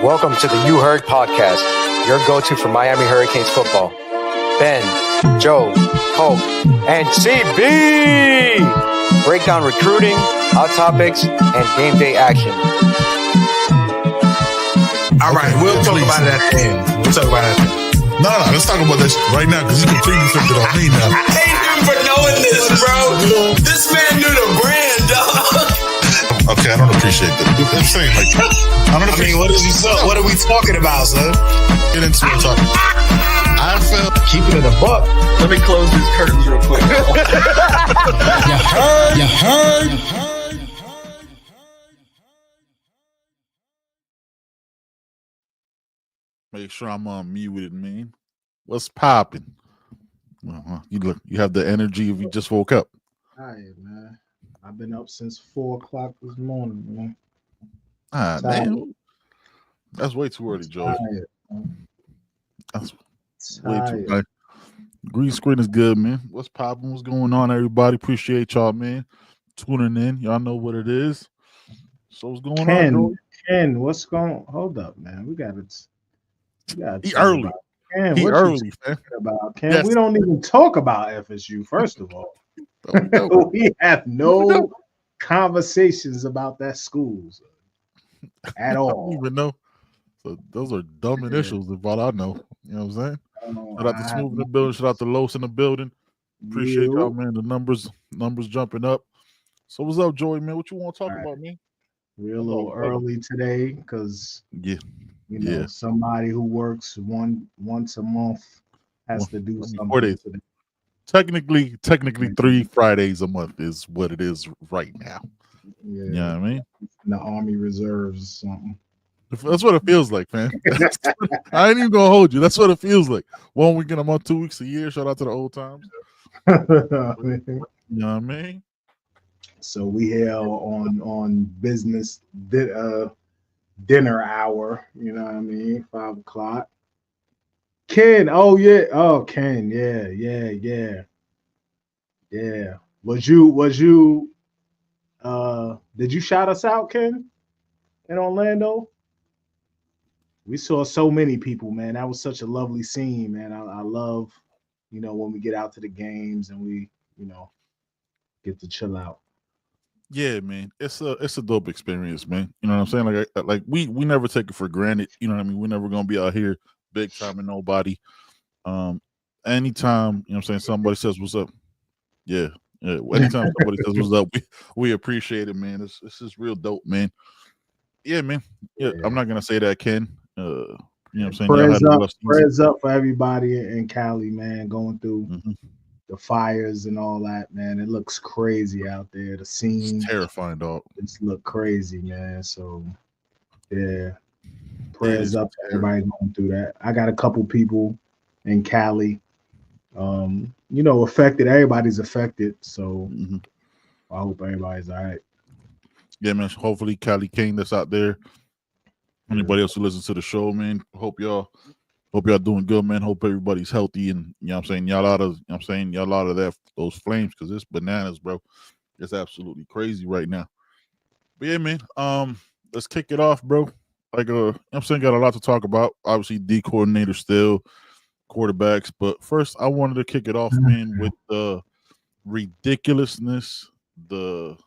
Welcome to the You Heard podcast, your go-to for Miami Hurricanes football. Ben, Joe, Hope, and CB break down recruiting, hot topics, and game day action. All right, we'll talk about it at the end. No, let's talk about this right now because you completely flipped it on me now. I hate him for knowing this, bro. This man knew the brand, dog. Okay, I don't appreciate that. I'm saying, like, what are we talking about, son? Get into it. I felt Keep it in a buck. Let me close these curtains real quick. You heard. Make sure I'm unmuted, man. What's popping? You have the energy if you just woke up. All right, man. I've been up since 4 o'clock this morning, man. Man. That's way too early, Joe. That's way too early. Green screen is good, man. What's popping? What's going on, everybody? Appreciate y'all, man. Tuning in. Y'all know what it is. So what's going on, Joe? Ken, what's going? Hold up, man. We got it. He early. Ken, he early, man. About Ken, yes. We don't even talk about FSU. First of all, we have no conversations about that school at all. I don't even know. So those are dumb initials, if all I know. You know what I'm saying? Shout out to Smooth in the building. Shout out to Los in the building. Appreciate y'all, man. The numbers jumping up. So what's up, Joey, man? What you want to talk about, man? We're a little early today because somebody who works once a month has to do something. 4 days. Technically 3 Fridays a month is what it is right now. Yeah, you know what I mean? The Army Reserves or something. That's what it feels like, man. I ain't even gonna hold you. That's what it feels like. 1 weekend a month, 2 weeks a year. Shout out to the old times. You know what I mean? So we held on business dinner hour. You know what I mean? 5 o'clock. Ken, Ken, yeah. Was you? Did you shout us out, Ken, in Orlando? We saw so many people, man. That was such a lovely scene, man. I love, when we get out to the games and we, get to chill out. Yeah, man. It's a dope experience, man. You know what I'm saying? Like we never take it for granted. You know what I mean? We're never gonna be out here big time and nobody. Anytime, you know what I'm saying, somebody says what's up. Yeah. Anytime somebody says what's up, we appreciate it, man. It's just real dope, man. Yeah, man. Yeah, I'm not gonna say that, Ken. You know what I'm saying? Prayers up for everybody in Cali, man, going through the fires and all that, man. It looks crazy out there. The scene, it's terrifying, dog. It's look crazy, man. So yeah, prayers up to everybody going through that. I got a couple people in Cali, affected. Everybody's affected, so I hope everybody's all right. Yeah, man. Hopefully, Cali King that's out there. Anybody else who listens to the show, man, hope y'all doing good, man. Hope everybody's healthy and y'all out of those flames because it's bananas, bro. It's absolutely crazy right now. But yeah, man, let's kick it off, bro. Like got a lot to talk about. Obviously, D coordinator still, quarterbacks, but first I wanted to kick it off, man, with the ridiculousness, the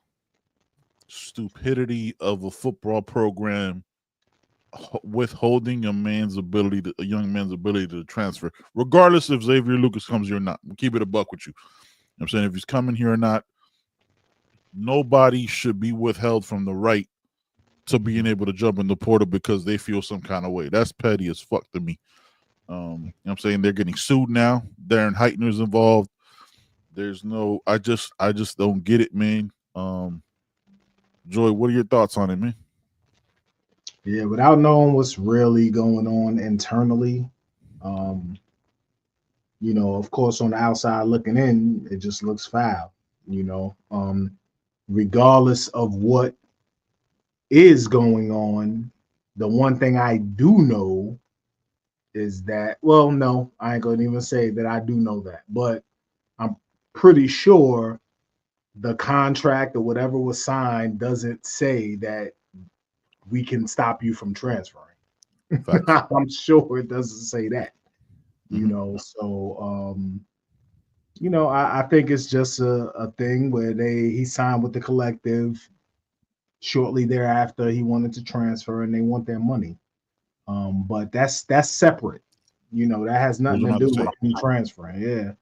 stupidity of a football program withholding a young man's ability to transfer, regardless if Xavier Lucas comes here or not. We'll keep it a buck with you. I'm saying if he's coming here or not, nobody should be withheld from the right to being able to jump in the portal because they feel some kind of way. That's petty as fuck to me. I'm saying they're getting sued now. Darren Heitner's involved. There's no, I just don't get it, man. Joy, what are your thoughts on it, man? Yeah, without knowing what's really going on internally, of course, on the outside looking in, it just looks foul, regardless of what is going on. The one thing I do know is that, well, no, I ain't going to even say that I do know that, but I'm pretty sure the contract or whatever was signed doesn't say that we can stop you from transferring. I'm sure it doesn't say that. You Mhm. know, so I think it's just a thing where he signed with the collective. Shortly thereafter, he wanted to transfer, and they want their money. But that's separate. That has That's nothing what to I'm do about to with say. him transferring. Yeah.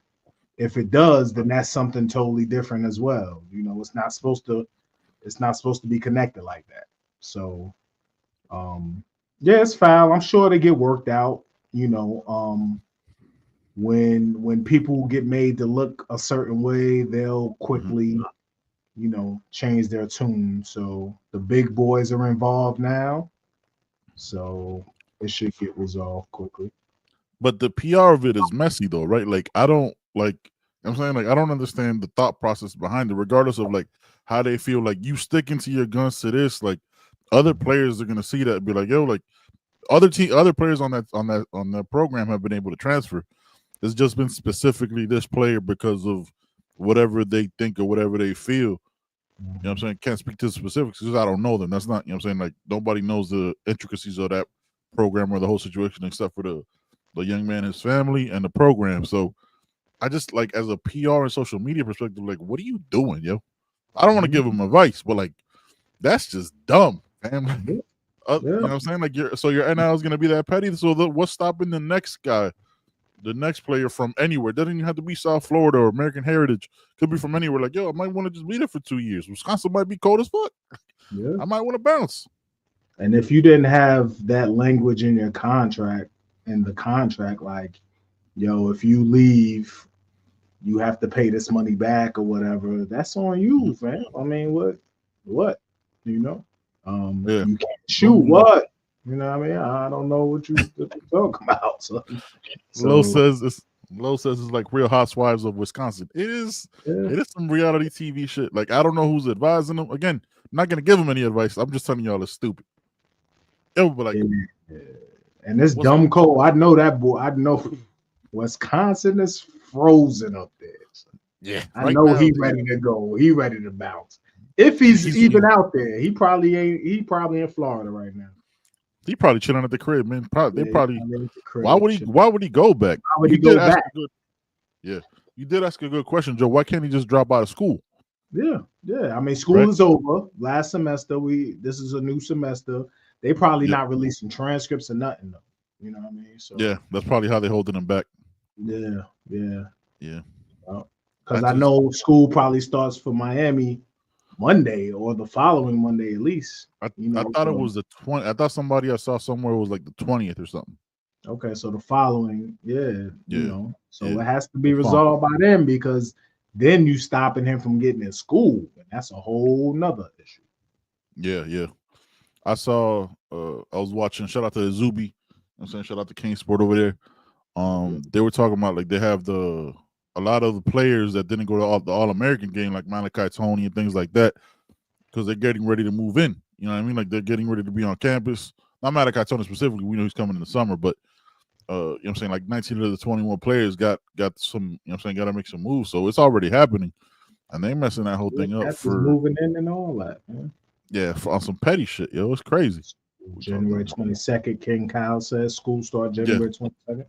If it does, then that's something totally different as well. It's not supposed to be connected like that. So yeah, it's foul. I'm sure they get worked out. When people get made to look a certain way, they'll Mhm. quickly, change their tune. So the big boys are involved now. So it should get resolved quickly. But the PR of it is messy though, right? Like I don't like I'm saying like I don't understand the thought process behind it, regardless of like how they feel. Like you sticking to your guns to this, like other players are gonna see that and be like, yo, like other players on that program have been able to transfer. It's just been specifically this player because of whatever they think or whatever they feel. You know what I'm saying? Can't speak to the specifics because I don't know them. That's not, you know what I'm saying? Like nobody knows the intricacies of that program or the whole situation except for the young man, his family, and the program. So I just like as a PR and social media perspective, like, what are you doing, yo? I don't want to give him advice, but like that's just dumb, fam. Yeah, You know yeah. what I'm saying? Like your NIL is gonna be that petty. So what's stopping the next guy, the next player from anywhere? Doesn't even have to be South Florida or American Heritage. Could be from anywhere. Like, yo, I might want to just be there for 2 years. Wisconsin might be cold as fuck. Yeah. I might want to bounce. And if you didn't have that language in your contract, like, if you leave, you have to pay this money back or whatever, that's on Mhm. you, man. I mean, what, you know? Yeah. You can't shoot Boom, boom. what? You know what I mean? I don't know what you're talking about. So, Low so says it's like Real Housewives of Wisconsin. It is yeah. it is some reality TV shit. Like I don't know who's advising them. Again, I'm not gonna give them any advice. I'm just telling y'all it's stupid. It would be like, Yeah. And this what's dumb cold, I know that boy. I know Wisconsin is frozen up there. So yeah, I right know now he ready to go. He ready to bounce. If he's he's even out there, he probably ain't. He probably in Florida right now. he probably chilling at the crib, man. They Yeah, he probably probably at the why crib. would he go back? Why would he You did go ask back? a good yeah. You did ask a good question, Joe. Why can't he just drop out of school? Yeah. I mean, school Right? is over. Last semester, this is a new semester. They probably Yep. not releasing transcripts or nothing though. You know what I mean? Yeah, So that's probably how they holding him back. yeah. Yeah. Because I know school probably starts for Miami Monday or the following Monday at least. I thought it So was the 20. I thought somebody I saw somewhere was like the 20th or something. okay, so the following, Yeah. so Yeah. it has to be The funk. resolved by then because then you stopping him from getting in school, and that's a whole nother issue. Yeah. I saw I was watching, shout out to Zuby. I'm saying shout out to King Sport over there. They were talking about like they have a lot of the players that didn't go to the All American game, like Malachi Tony and things like that, because they're getting ready to move in. You know what I mean? Like they're getting ready to be on campus. Not Malachi Tony specifically. We know he's coming in the summer, but you know what I'm saying, like 19 of the 21 players got some, you know what I'm saying, got to make some moves. So it's already happening. And they messing that whole Yeah, thing up cats is for moving in and all that, man. on some petty shit, yo. It's crazy. January 22nd, King Kyle says school start Yeah. January 22nd.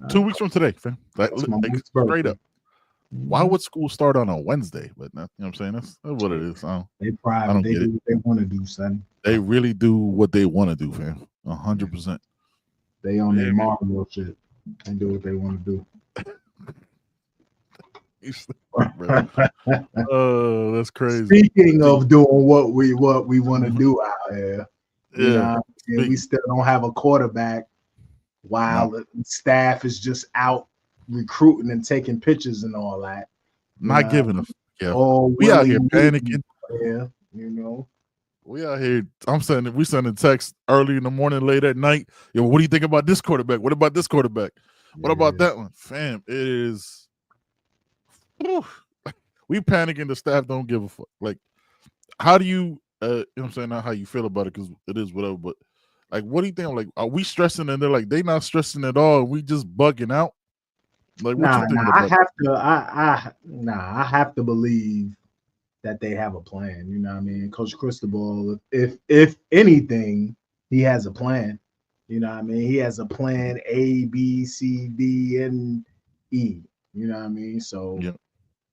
2 weeks from today, fam. That's my Like wife's straight birthday. up. Why would school start on a Wednesday? But you know what I'm saying? That's what it is. They I private? don't They get do it. what they want to do, son. They really do what they want to do, fam. 100%. They on their Yeah, man. Marvel shit. They do what they want to Bro. do. That's crazy. Speaking of doing what we want to do out here, Yeah. we still don't have a quarterback while the staff is just out recruiting and taking pictures and all that. Not giving a yeah. All We out here willy-nilly, panicking. Yeah, We out here. We sending texts early in the morning, late at night. Yo, what do you think about this quarterback? What about this quarterback? What about that one? Fam, it is. Whew. We panicking. The staff don't give a fuck. Like, how do you? You know what I'm saying? Not how you feel about it because it is whatever. But like, what do you think? Like, are we stressing and they're like they not stressing at all? We just bugging out. Like, what you thinking about? I have to believe that they have a plan. You know what I mean? Coach Cristobal, if anything, he has a plan. You know what I mean? He has a plan A, B, C, D, and E. You know what I mean? So Yeah.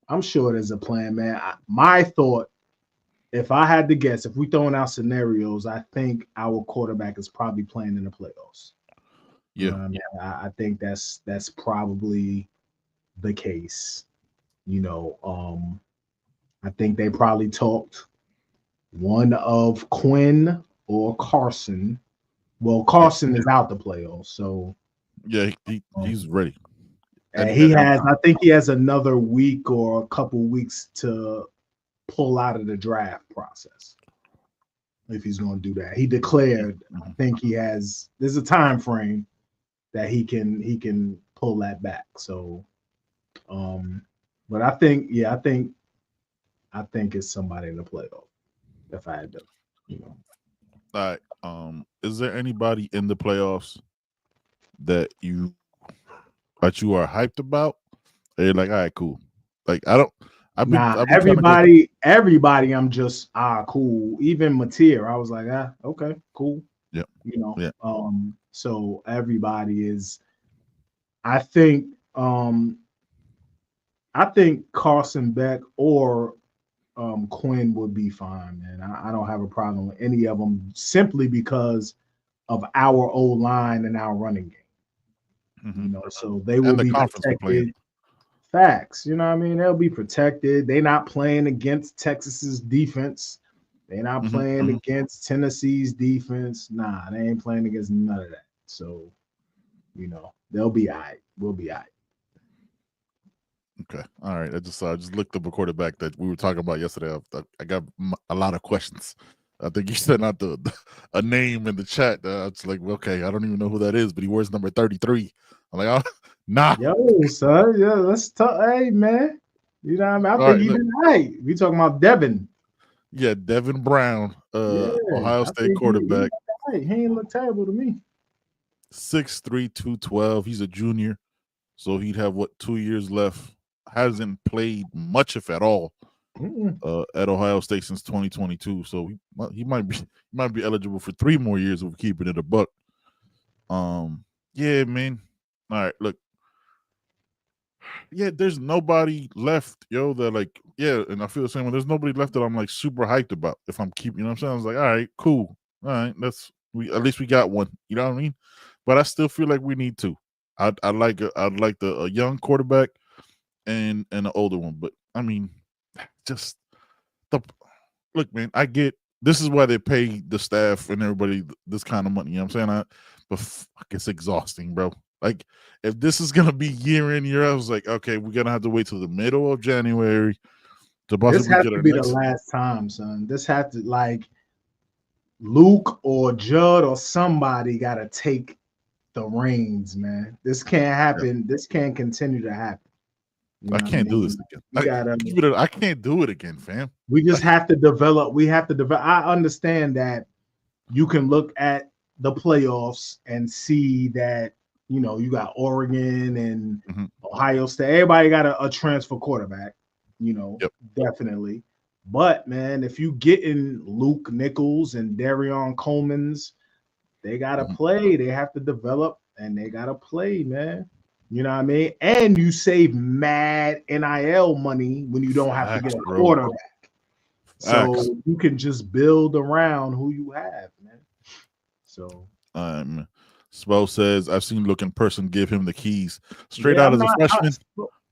I'm sure there's a plan, man. My thought, if I had to guess, if we throwing out scenarios, I think our quarterback is probably playing in the playoffs. Yeah. You know what I mean? I think that's probably the case. You know, I think they probably talked one of Quinn or Carson. Well, Carson is out the playoffs, so Yeah, he's ready. and I think he has another week or a couple weeks to pull out of the draft process if he's going to do that. He declared, I think there's a time frame that he can pull that back. So, but I think it's somebody in the playoff. If I had to, All right. Is there anybody in the playoffs that you are hyped about? Or you're like, all right, cool. Like I've been everybody. I'm just cool. Even Mateer, I was like, okay, cool. Yeah, you know. Yeah. So everybody is. I think Carson Beck or Quinn would be fine, man. I don't have a problem with any of them simply because of our old line and our running game. Mm-hmm. You know, so they will be protected. Facts, you know what I mean? They'll be protected. They're not playing against Texas's defense. They're not playing against Tennessee's defense. Nah, they ain't playing against none of that. So, you know, they'll be all right. We'll be all right. Okay. All right. I just looked up a quarterback that we were talking about yesterday. I got a lot of questions. I think you sent out a name in the chat. It's like, okay, I don't even know who that is, but he wears number 33. I'm like, oh, nah. Yo, son, yeah, let's talk. Hey, man, you know what I mean? I think he did right. We talking about Devin. Yeah, Devin Brown, Ohio State quarterback. He ain't look terrible to me. 6'3", 212. He's a junior, so he'd have 2 years left. Hasn't played much, if at all, at Ohio State since 2022. So he might be eligible for 3 more years of keeping it a buck. Yeah, man. All right, look. Yeah, there's nobody left, yo, that like, yeah, and I feel the same way. There's nobody left that I'm like super hyped about if I'm keeping, you know what I'm saying? I was like, all right, cool. All right, at least we got one, you know what I mean? But I still feel like we need 2. I'd like a young quarterback and an older one. But I mean, just look, man, I get this is why they pay the staff and everybody this kind of money, you know what I'm saying? But fuck, it's exhausting, bro. Like, if this is gonna be year in, year out, I was like, okay, we're gonna have to wait till the middle of January to possibly this has to be the last time, son. This has to, like, Luke or Judd or somebody gotta take the reins, man. This can't happen. Yeah. This can't continue to happen. I can't do this again. I can't do it again, fam. We just have to develop. We have to develop. I understand that you can look at the playoffs and see that, you know, you got Oregon and Ohio State. Everybody got a transfer quarterback, you know, definitely. But, man, if you get in Luke Nichols and Darion Coleman's, they got to play. They have to develop, and they got to play, man. You know what I mean? And you save mad NIL money when you don't have to get a quarterback. So you can just build around who you have, man. So Spo says, I've seen Luke in person give him the keys straight out as a freshman.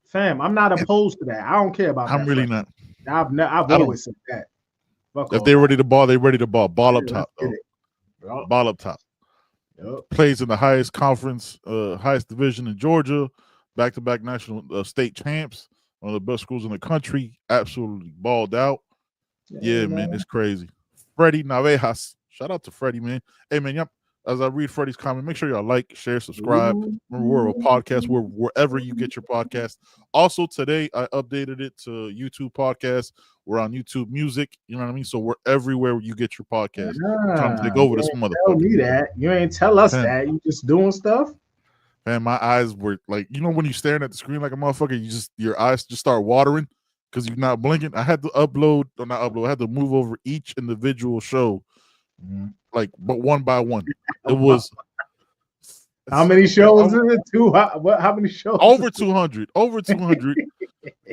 Fam, I'm not opposed to that. I don't care about that. I'm really not. I've always said that. If they're ready to ball, they're ready to ball. Ball up top, though. Ball up top. Plays in the highest conference, highest division in Georgia, back-to-back national state champs, one of the best schools in the country, absolutely balled out. Yeah, man, it's crazy. Freddie Navejas, shout out to Freddie, man. Hey, man, as I read Freddie's comment, make sure y'all like, share, subscribe. Remember, we're a podcast. We're wherever you get your podcast. Also, today, I updated it to YouTube podcast. We're on YouTube Music. You know what I mean? So we're everywhere you get your podcast. I'm trying to take over this motherfucker. Tell me that. You ain't tell us that. You just doing stuff. Man, my eyes were like, you know, when you're staring at the screen like a motherfucker, your eyes just start watering because you're not blinking. I had to I had to move over each individual show, like, but one by one. It was How many shows is it? How many shows? Over 200. Over 200.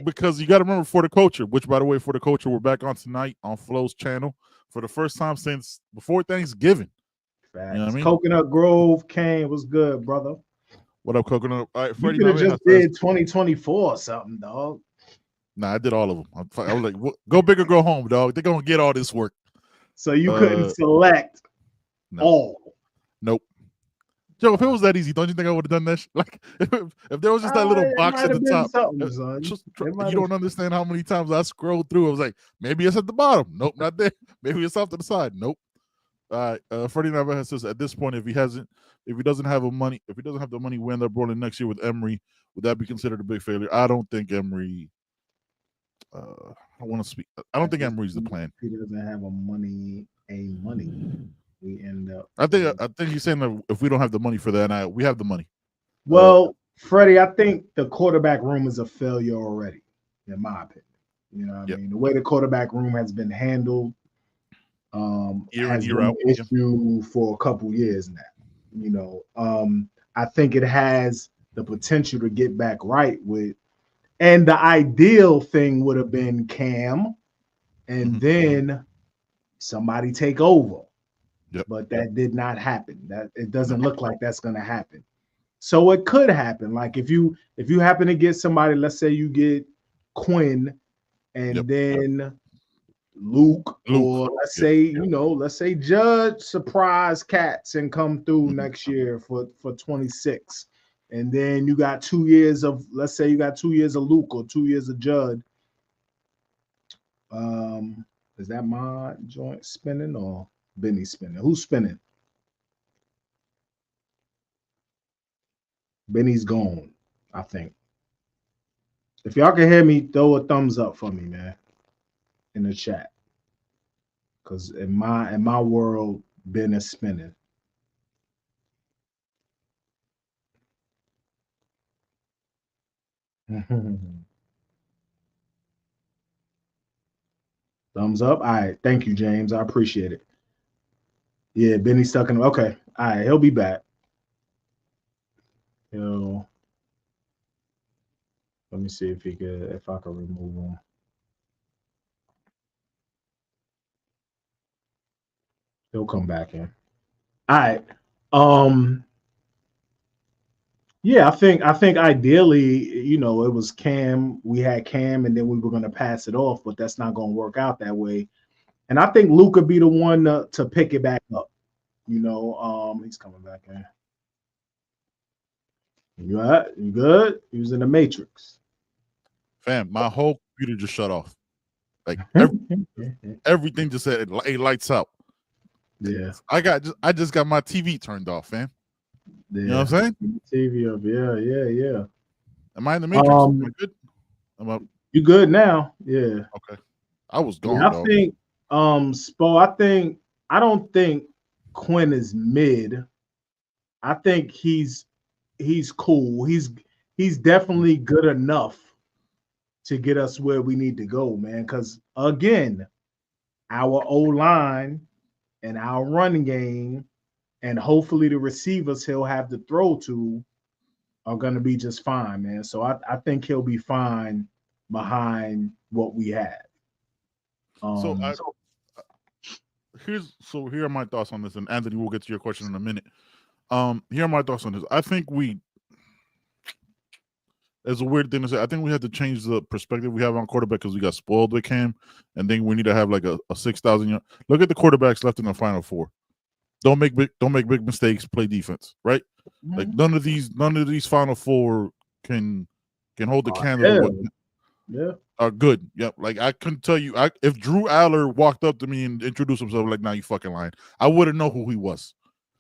Because you got to remember, For the Culture, which, by the way, For the Culture, we're back on tonight on Flo's channel for the first time since before Thanksgiving. Facts. You know what I mean? Coconut Grove, Kane, what's good, brother? What up, Coconut? All right, Freddie. You could have just did 2024 or something, dog. Nah, I did all of them. I was like, go big or go home, dog. They're going to get all this work. So you couldn't select all. Nope. Joe, if it was that easy, don't you think I would have done that? Like, if there was just that little box at the top, you don't understand how many times I scrolled through. I was like, maybe it's at the bottom. Nope, not there. Maybe it's off to the side. Nope. All right. Freddie Navarro says at this point, if he doesn't have the money, we end up rolling next year with Emery. Would that be considered a big failure? I don't think Emery. I want to speak. I don't think Emery's the plan. He doesn't have money. We end up. I think he's saying that if we don't have the money for that, we have the money. Well, Freddie, I think the quarterback room is a failure already, in my opinion. You know what I mean? The way the quarterback room has been handled, year has in, year been out, an issue for a couple years now. You know, I think it has the potential to get back right with, and the ideal thing would have been Cam, and then somebody take over. But that did not happen. That it doesn't look like that's going to happen. So it could happen. Like if you happen to get somebody, let's say you get Quinn, and then Luke, or let's say Judge surprise cats and come through next year for 26, and then you got 2 years of, let's say you got 2 years of Luke or 2 years of Judd. Is that my joint spinning or Benny spinning? Who's spinning? Benny's gone, I think. If y'all can hear me, throw a thumbs up for me, man, in the chat. Because in my world, Ben is spinning. Thumbs up. All right. Thank you, James. I appreciate it. Yeah, Benny's stuck in. Okay. All right. He'll be back. Let me see if I can remove him. He'll come back in. All right. Yeah, I think ideally, you know, it was Cam. We had Cam, and then we were going to pass it off, but that's not going to work out that way. And I think Luke could be the one to pick it back up. You know, he's coming back in. You all right? You good? He was in the Matrix. Fam, my whole computer just shut off. Like everything just said it lights out. Yeah. I just got my TV turned off, fam. Yeah. You know what I'm saying? TV up. Yeah. Am I in the Matrix? Am I good? I'm up. You good now? Yeah. Okay. I was gone. Yeah, I think Spo, I don't think Quinn is mid. I think he's cool. He's definitely good enough to get us where we need to go, man. Because again, our O-line and our run game, and hopefully the receivers he'll have to throw to are going to be just fine, man. So I think he'll be fine behind what we have. Here are my thoughts on this, and Anthony, we'll get to your question in a minute. Here are my thoughts on this. I think it's a weird thing to say. I think we had to change the perspective we have on quarterback because we got spoiled with Cam, and then we need to have like a 6,000 yard. Look at the quarterbacks left in the Final Four. Don't make big mistakes. Play defense, right? Mm-hmm. Like none of these Final Four can hold the candle. Yeah. Are good. Yep. Like I couldn't tell you. If Drew Aller walked up to me and introduced himself, like, "Now you fucking lying," I wouldn't know who he was.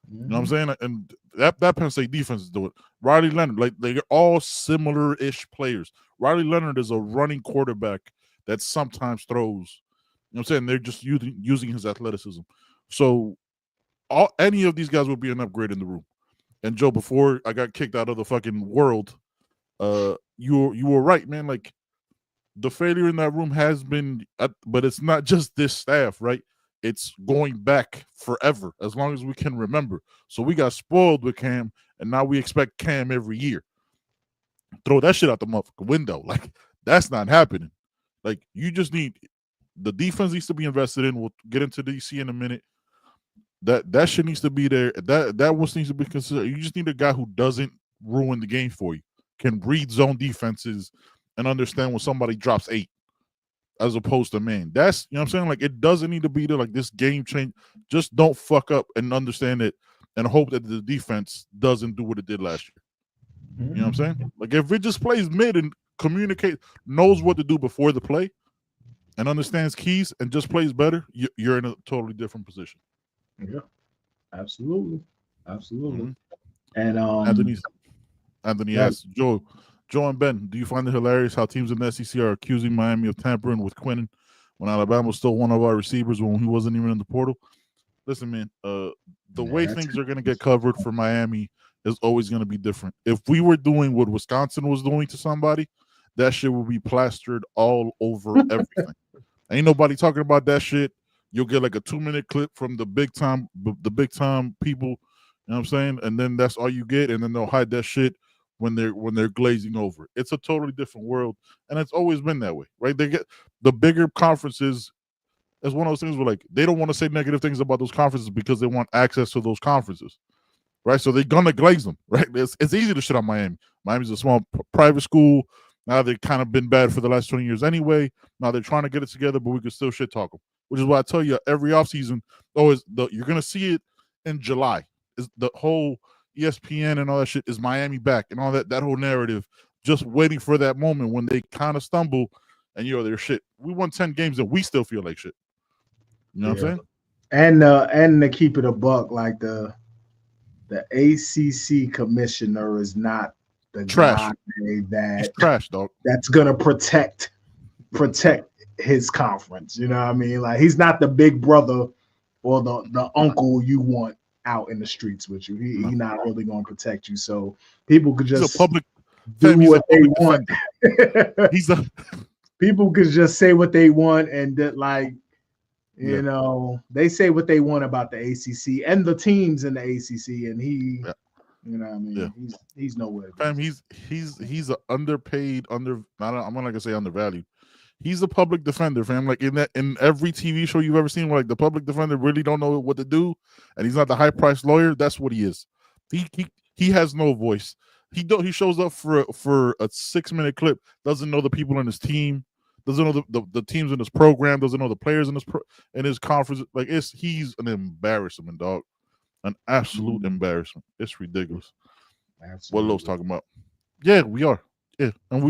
Mm-hmm. You know what I'm saying? And that Penn State defense is doing it. Riley Leonard, like they're all similar-ish players. Riley Leonard is a running quarterback that sometimes throws. You know what I'm saying? They're just using his athleticism. So any of these guys would be an upgrade in the room. And Joe, before I got kicked out of the fucking world, you were right, man. Like the failure in that room has been, but it's not just this staff, right? It's going back forever, as long as we can remember. So we got spoiled with Cam, and now we expect Cam every year. Throw that shit out the motherfucking window. Like, that's not happening. Like, you just need the defense needs to be invested in. We'll get into DC in a minute. That shit needs to be there. That what needs to be considered. You just need a guy who doesn't ruin the game for you, can read zone defenses and understand when somebody drops 8 as opposed to man. That's, you know what I'm saying? Like, it doesn't need to be there like this game change. Just don't fuck up and understand it and hope that the defense doesn't do what it did last year. You know what I'm saying? Like, if it just plays mid and communicate, knows what to do before the play and understands keys and just plays better, you're in a totally different position. Yeah, absolutely. Mm-hmm. And Anthony asks, Joe and Ben, do you find it hilarious how teams in the SEC are accusing Miami of tampering with Quinnen when Alabama was still one of our receivers when he wasn't even in the portal? Listen, man, the way things are going to get covered for Miami is always going to be different. If we were doing what Wisconsin was doing to somebody, that shit would be plastered all over everything. Ain't nobody talking about that shit. You'll get like a 2-minute clip from the big time people, you know what I'm saying? And then that's all you get, and then they'll hide that shit when they're glazing over. It's a totally different world, and it's always been that way, right? They get the bigger conferences as one of those things where, like, they don't want to say negative things about those conferences because they want access to those conferences, right? So they're gonna glaze them, right? It's easy to shit on Miami. Miami's a small private school. Now they've kind of been bad for the last 20 years anyway. Now they're trying to get it together, but we can still shit talk them, which is why I tell you every offseason, you're gonna see it in July. Is the whole ESPN and all that shit is Miami back and all that whole narrative, just waiting for that moment when they kind of stumble and they're shit. We won 10 games and we still feel like shit. You know what I'm saying? And to keep it a buck, like the ACC commissioner is not the trash. Guy He's trash, dog. That's gonna protect his conference. You know what I mean? Like, he's not the big brother or the uncle you want out in the streets with you. He's not really gonna protect you. So people could just do what they want. People could just say what they want, and that, like, you know, they say what they want about the ACC and the teams in the ACC, and he, you know what I mean? Yeah. He's nowhere. Fam, he's an underpaid, I'm not gonna say undervalued. He's a public defender, fam. Like, in every TV show you've ever seen, where, like, the public defender really don't know what to do, and he's not the high priced lawyer. That's what he is. He has no voice. He shows up for a 6-minute clip. Doesn't know the people in his team. Doesn't know the teams in his program. Doesn't know the players in his conference. Like, he's an embarrassment, dog. An absolute embarrassment. It's ridiculous. Absolutely. What Lowe's talking about? Yeah, we are. Yeah, and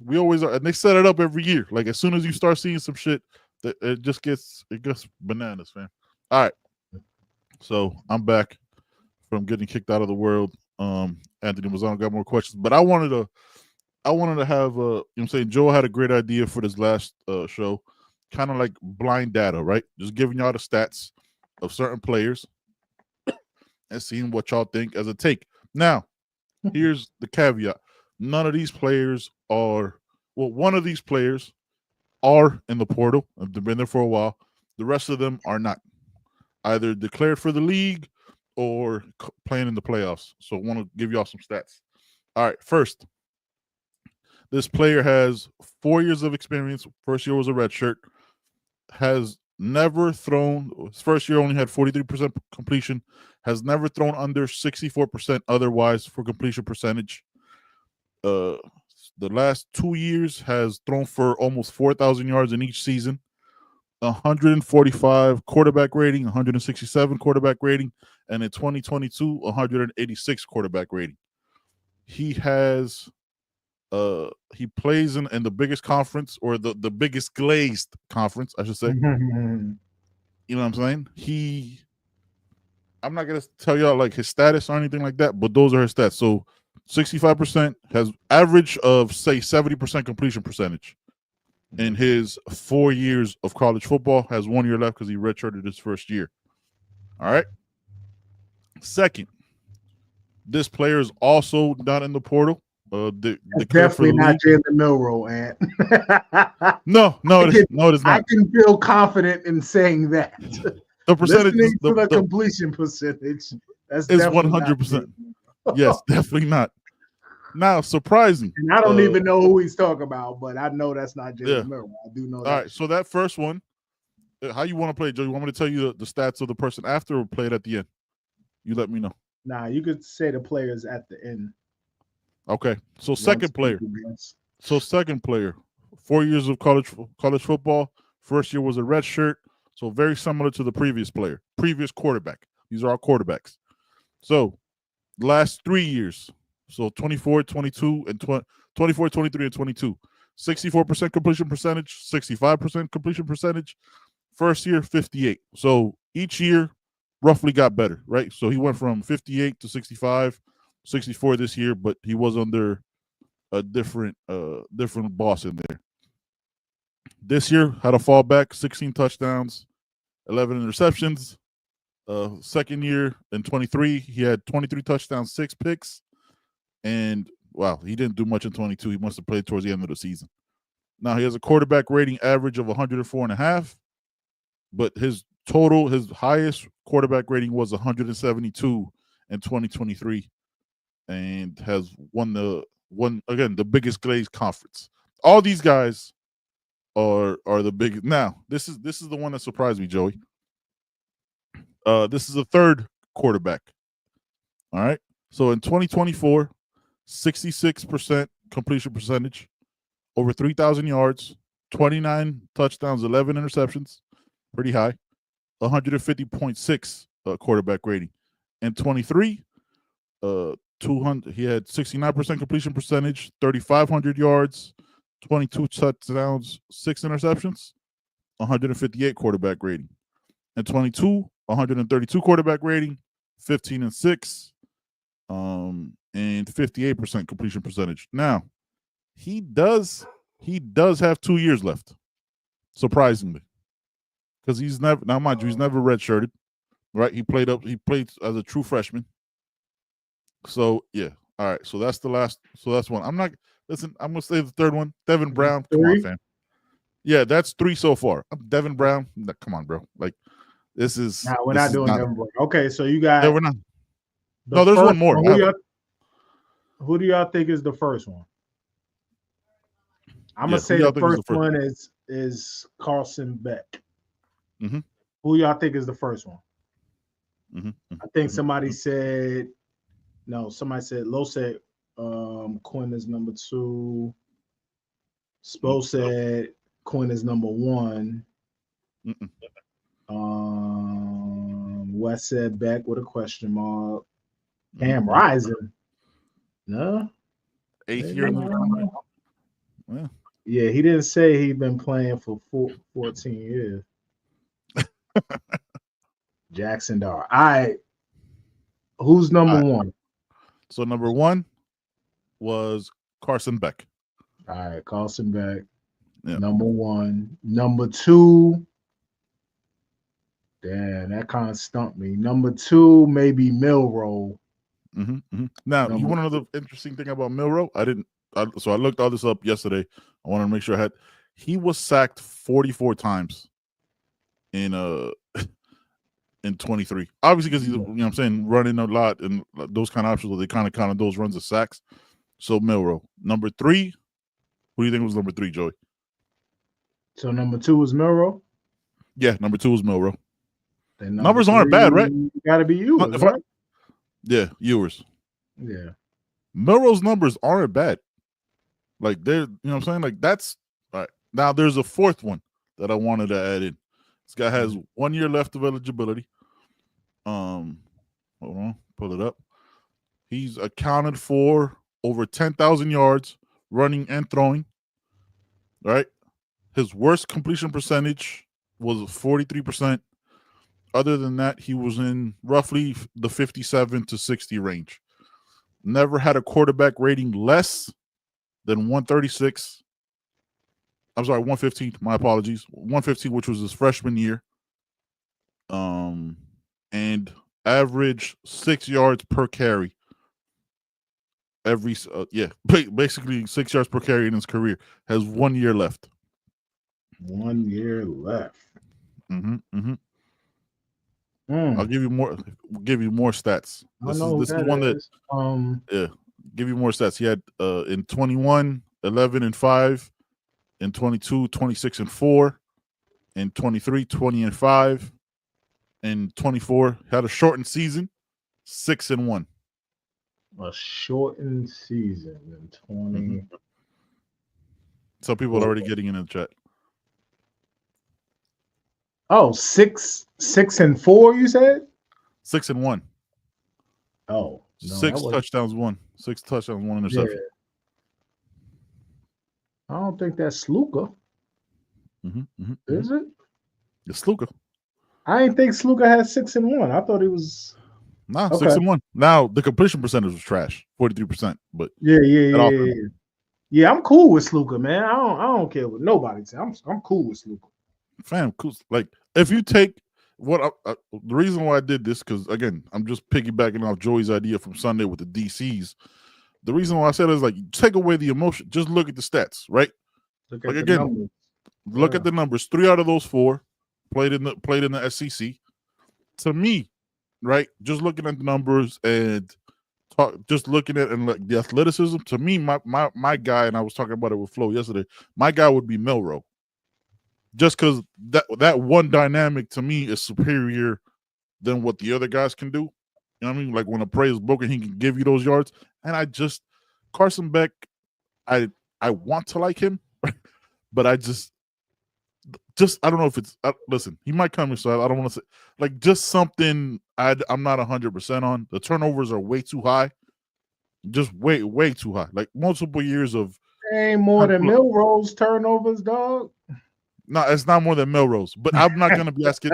we always are, and they set it up every year. Like, as soon as you start seeing some shit, it gets bananas, man. All right, so I'm back from getting kicked out of the world. Anthony Mazzano got more questions, but I wanted to have you know what I'm saying, Joe had a great idea for this last show, kind of like blind data, right? Just giving y'all the stats of certain players and seeing what y'all think as a take. Now, here's the caveat. None of these players one of these players are in the portal. They've been there for a while. The rest of them are not. Either declared for the league or playing in the playoffs. So I want to give y'all some stats. All right, first, this player has 4 years of experience. First year was a red shirt. Has never thrown, his first year only had 43% completion. Has never thrown under 64% otherwise for completion percentage. The last 2 years has thrown for almost 4,000 yards in each season. 145 quarterback rating, 167 quarterback rating, and in 2022, 186 quarterback rating. He has he plays in the biggest conference, or the biggest glazed conference, I should say. You know what I'm saying? I'm not gonna tell y'all like his status or anything like that, but those are his stats. So 65% has average of, say, 70% completion percentage in his 4 years of college football. Has 1 year left because he redshirted his first year. All right. Second, this player is also not in the portal. Definitely not Jalen Milroe, and no, it is not. I can feel confident in saying that. The percentage, the completion percentage, that's 100%. Yes, definitely not. Now, surprising. And I don't even know who he's talking about, but I know that's not Jalen Yeah. Milroe. I do know All that. right, so that first one, how you want to play, Joe? You want me to tell you the stats of the person after or play it at the end? You let me know. Nah, you could say the players at the end. Okay, so second player. So second player, 4 years of college football. First year was a red shirt, so very similar to the previous player, previous quarterback. These are all quarterbacks. So last 3 years, so 24, 22, and 24, 23, and 22. 64% completion percentage, 65% completion percentage. First year, 58. So each year roughly got better, right? So he went from 58 to 65, 64 this year, but he was under a different boss in there. This year had a fallback, 16 touchdowns, 11 interceptions. Second year in 23, he had 23 touchdowns, 6 picks. And wow, he didn't do much in 22. He must have played towards the end of the season. Now he has a quarterback rating average of 104.5, but his highest quarterback rating was 172 in 2023, and has won the biggest Glaze conference. All these guys are the big. Now this is the one that surprised me, Joey. This is the third quarterback. All right, so in 2024, 66% completion percentage, over 3,000 yards, 29 touchdowns, 11 interceptions, pretty high. 150.6 quarterback rating. And 23, 200. He had 69% completion percentage, 3,500 yards, 22 touchdowns, 6 interceptions, 158 quarterback rating. And 22, 132 quarterback rating, 15-6, and 58% completion percentage. Now, he does have 2 years left, surprisingly, because he's never, now mind you, he's never redshirted, right? He played as a true freshman. So yeah, all right. So that's the last. So that's one. I'm gonna say the third one. Devin Brown. Come on, fam. Yeah, that's 3 so far. Devin Brown. Come on, bro. Like this is. Nah, we're not doing Devin Brown. Okay, so you got. Yeah, we're not. No, there's one more. Who do y'all think is the first one? I'm gonna say the first one is Carson Beck. Mm-hmm. Who y'all think is the first one? Mm-hmm. I think somebody said no. Somebody said Lowe said Quinn is number 2. Spo said Quinn is number 1. Wes said Beck with a question mark. Cam Rising. No. 8th year in the well. Yeah, he didn't say he'd been playing for 14 years. Jackson Dar. All right. Who's number 1? So number 1 was Carson Beck. All right, Carson Beck. Yeah. Number 1. Number 2. Damn, that kind of stumped me. Number 2, maybe Milroe. Now, you want to know the interesting thing about Milroe? So I looked all this up yesterday. I wanted to make sure he was sacked 44 times in 23. Obviously, because he's what I'm saying, running a lot and those kind of options, they kind of those runs of sacks. So Milroe. Number 3, who do you think was number 3, Joey? So number 2 was Milroe? Yeah, number 2 was Milroe. Numbers aren't bad, right? Gotta be yours, right? Yeah, yours. Yeah. Milroe's numbers aren't bad. Like they're, you know what I'm saying? Like that's all right. Now there's a 4th one that I wanted to add in. This guy has 1 year left of eligibility. Hold on, pull it up. He's accounted for over 10,000 yards running and throwing. Right? His worst completion percentage was 43%. Other than that, he was in roughly the 57 to 60 range. Never had a quarterback rating less than 136. I'm sorry, 115. My apologies. 115, which was his freshman year. And average 6 yards per carry. Basically 6 yards per carry in his career. Has 1 year left. 1 year left. I'll give you more. Give you more stats. I know This is that one is. that give you more stats. He had in 21, 11-5, in 22, 26-4, in 23, 20-5, in 24 had a shortened season, 6-1. A shortened season in 20. Some people are already getting in the chat. Oh, 6-4, you said? 6-1. Oh, no, 6 touchdowns, 6 touchdowns, 1 interception. Yeah. I don't think that's Sluka. Is it? It's Sluka. I didn't think Sluka had 6-1. I thought he was. Nah, Okay. 6-1. Now the completion percentage was trash, 43%. But yeah. I'm cool with Sluka, man. I don't care what nobody says. I'm cool with Sluka. Fam, cool. Like if you take what the reason why I did this, because again, I'm just piggybacking off Joey's idea from Sunday with the DCs. The reason why I said it is like take away the emotion, just look at the stats, right? Look at the numbers. Look at the numbers. 3 out of those 4 played in the SEC. To me, right, just looking at the numbers and just looking at and like the athleticism. To me, my guy, and I was talking about it with Flo yesterday. My guy would be Milroe. Just because that one dynamic to me is superior than what the other guys can do. You know what I mean? Like when a play is broken, he can give you those yards. And Carson Beck, I want to like him, but I just I don't know if it's listen. He might come in, so I don't want to say like just something I'm not 100% on. The turnovers are way too high, just way too high. Like multiple years of ain't more than Milroe's turnovers, dog. No, it's not more than Milroe's, but I'm not going to be asking.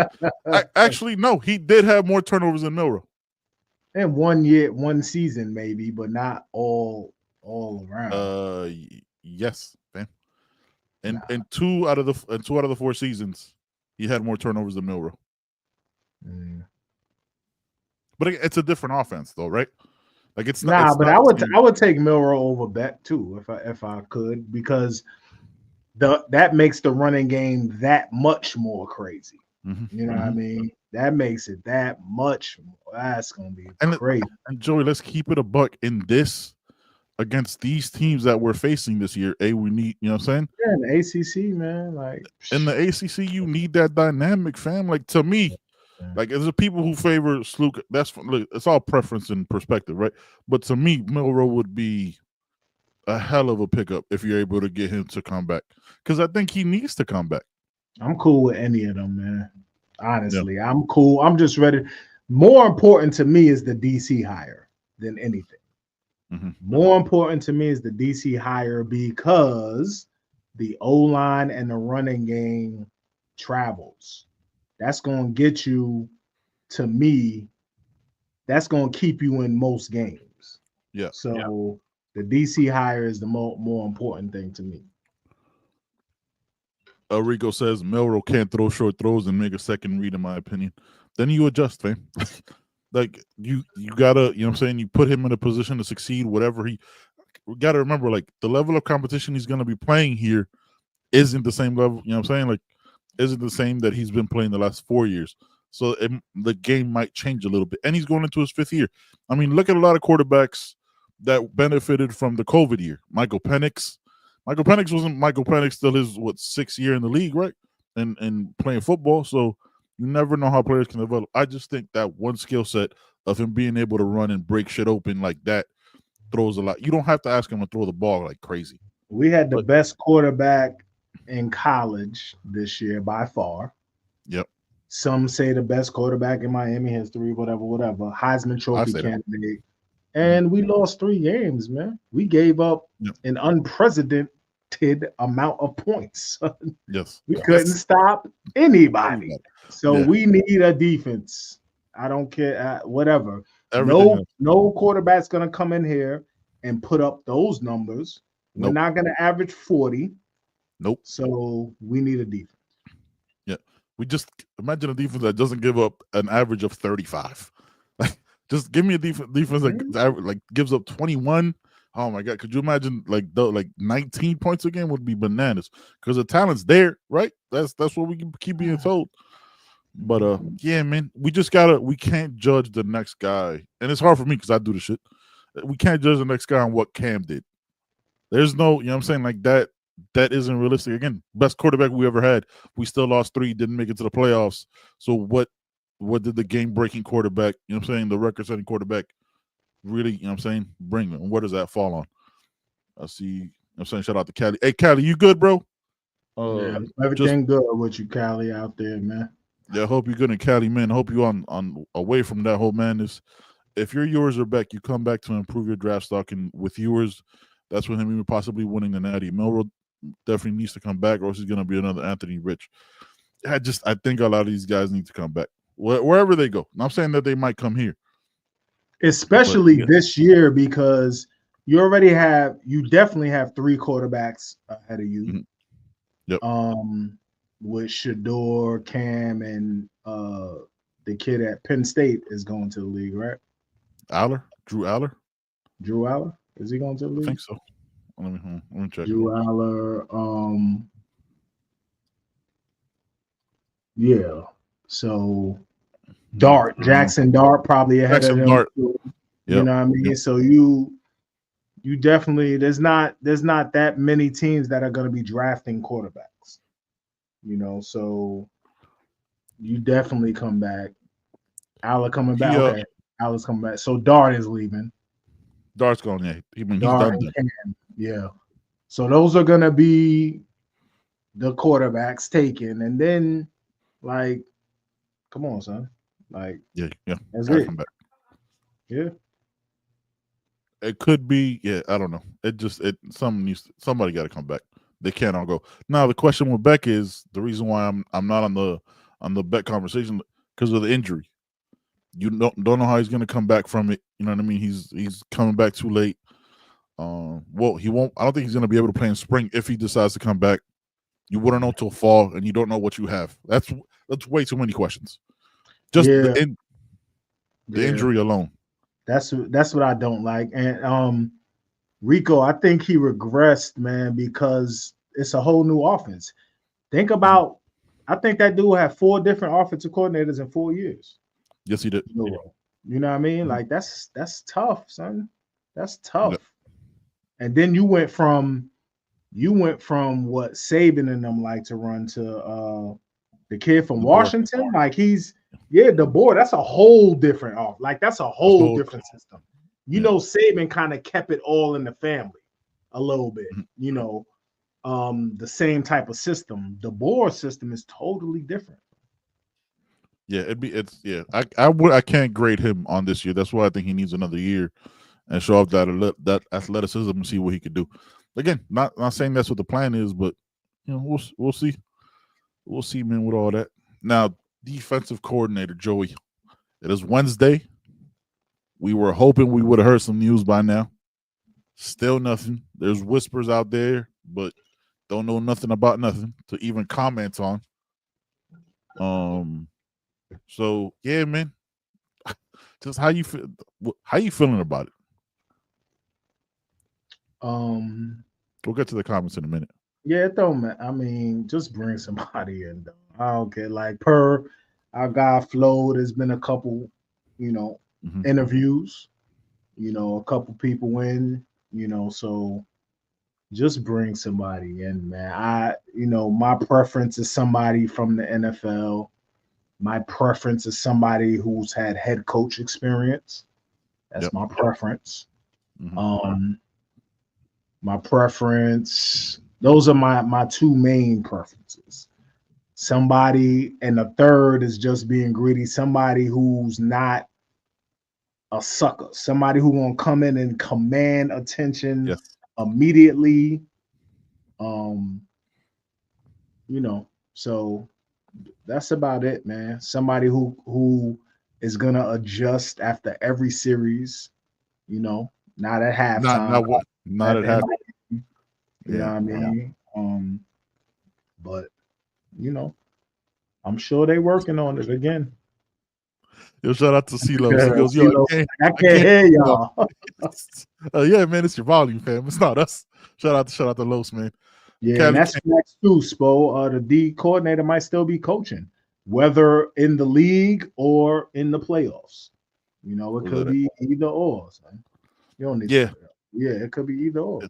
Actually, no, he did have more turnovers than Milroe. In 1 year, 1 season, maybe, but not all around. Yes, man. And 2 out of the 4 seasons, he had more turnovers than Milroe. But it's a different offense, though, right? Like it's not. But I would take Milroe over Beck too, if I could, because that makes the running game that much more crazy. You know what I mean? That makes it that much more. That's gonna be crazy. And Joey, let's keep it a buck in this against these teams that we're facing this year. We need, you know what I'm saying? Yeah, in the ACC, man. Like in the ACC, you need that dynamic, fam. Like to me, like there's people who favor Sluka. Look, it's all preference and perspective, right? But to me, Milroe would be a hell of a pickup if you're able to get him to come back, because I think he needs to come back. I'm cool with any of them, man. Honestly, I'm cool. I'm just ready. More important to me is the DC hire than anything. More important to me is the DC hire because the O-line and the running game travels. That's going to get you, to me, that's going to keep you in most games. Yeah. So the DC hire is the more important thing to me. Rico says Milroe can't throw short throws and make a second read, in my opinion. Then you adjust, fam. Like you gotta, you know what I'm saying? You put him in a position to succeed, whatever we gotta remember, like the level of competition he's gonna be playing here isn't the same level, you know what I'm saying? Like, isn't the same that he's been playing the last 4 years. So the game might change a little bit. And he's going into his 5th year. I mean, look at a lot of quarterbacks that benefited from the COVID year. Michael Penix wasn't Michael Penix still his 6th year in the league, right? And playing football. So you never know how players can develop. I just think that one skill set of him being able to run and break shit open like that throws a lot. You don't have to ask him to throw the ball like crazy. We had the best quarterback in college this year by far. Yep. Some say the best quarterback in Miami history, whatever. Heisman Trophy candidate. And we lost 3 games, man. We gave up an unprecedented amount of points. Yes. We couldn't stop anybody. So we need a defense. I don't care, whatever. No quarterback's going to come in here and put up those numbers. We're not going to average 40. Nope. So we need a defense. Yeah. We just imagine a defense that doesn't give up an average of 35. Like, just give me a defense that gives up 21. Oh my God. Could you imagine like 19 points a game would be bananas because the talent's there, right? That's what we keep being told. But yeah, man, we can't judge the next guy, and it's hard for me because I do the shit. We can't judge the next guy on what Cam did. There's no, you know what I'm saying, like that isn't realistic. Again, best quarterback we ever had. We still lost 3, didn't make it to the playoffs. So what did the game-breaking quarterback, you know what I'm saying, the record-setting quarterback really, you know what I'm saying, bring them? And where does that fall on? I see, you know what I'm saying, shout out to Cali. Hey, Cali, you good, bro? Yeah, everything good with you, Cali, out there, man. Yeah, I hope you're good in Cali, man. I hope you on away from that whole madness. If your Ewers are back, you come back to improve your draft stock, and with Ewers, that's with him even possibly winning the Natty. Milroe definitely needs to come back, or else he's going to be another Anthony Rich. I think a lot of these guys need to come back wherever they go. I'm saying that they might come here, especially this year, because you definitely have 3 quarterbacks ahead of you. Mm-hmm. Yep. With Shador, Cam, and the kid at Penn State is going to the league, right? Drew Aller. Is he going to the league? I think so. Let me check. Drew Aller. Yeah. So Jackson Dart probably ahead of him. Dart. You know what I mean? Yep. So you definitely there's not that many teams that are going to be drafting quarterbacks. You know, so you definitely come back. Aller coming back. Okay. Aller's coming back. So Dart is leaving. Dart's going, yeah. He's done. Yeah. So those are gonna be the quarterbacks taken, and then like, come on, son. Like, yeah. That's it. Come back. Yeah. It could be, yeah. I don't know. Somebody got to come back. They can't all go. Now the question with Beck is the reason why I'm not on the Beck conversation because of the injury. You don't know how he's going to come back from it. You know what I mean? He's coming back too late. Well, he won't. I don't think he's going to be able to play in spring if he decides to come back. You wouldn't know till fall, and you don't know what you have. That's way too many questions. Just the injury alone. That's what I don't like. And Rico, I think he regressed, man, because it's a whole new offense. Think about, I think that dude had 4 different offensive coordinators in 4 years. Yes, he did. You know what I mean? Like that's tough, son. That's tough. Yep. And then you went from what Saban and them like to run to the kid from Washington. Like the board. That's a whole different off. Like that's a whole different system. You know, Saban kind of kept it all in the family a little bit. You know, the same type of system. The board system is totally different. Yeah, I can't grade him on this year. That's why I think he needs another year and show off that athleticism and see what he could do. Again, not saying that's what the plan is, but you know, we'll see. We'll see, man, with all that. Now, defensive coordinator Joey. It is Wednesday. We were hoping we would have heard some news by now. Still nothing. There's whispers out there, but don't know nothing about nothing to even comment on. So yeah, man. Just how you feel? How you feeling about it? We'll get to the comments in a minute. Yeah, it don't matter. I mean, just bring somebody in. Though. I don't care. Like per our guy Flo, there's been a couple, interviews. A couple people in. So just bring somebody in, man. My preference is somebody from the NFL. My preference is somebody who's had head coach experience. That's my preference. My preference, those are my 2 main preferences. Somebody, and the third is just being greedy, somebody who's not a sucker, somebody who gonna come in and command attention immediately. So that's about it, man. Somebody who is gonna adjust after every series, not at halftime. Not at halftime. You know what I mean? But I'm sure they working on it again. Yo, shout out to CeeLo. He goes, yo, I can't hear y'all. Yeah, man, it's your volume, fam. It's not us. Shout out to Los, man. Yeah, and that's next too, Spo. The D coordinator might still be coaching. whether in the league or in the playoffs. You know, it could be either or. Son. You don't need to. Yeah, it could be either or.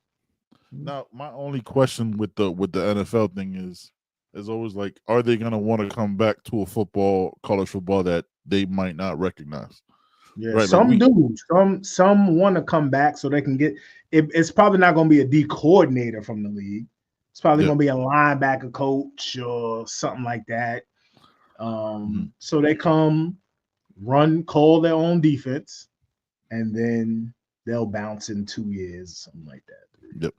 Now, my only question with the NFL thing is always like, are they gonna want to come back to a college football that they might not recognize? Yeah, right? Some do. Some want to come back so they can get. It's probably not going to be a D coordinator from the league. It's probably going to be a linebacker coach or something like that. So they come, call their own defense, and then they'll bounce in 2 years, something like that.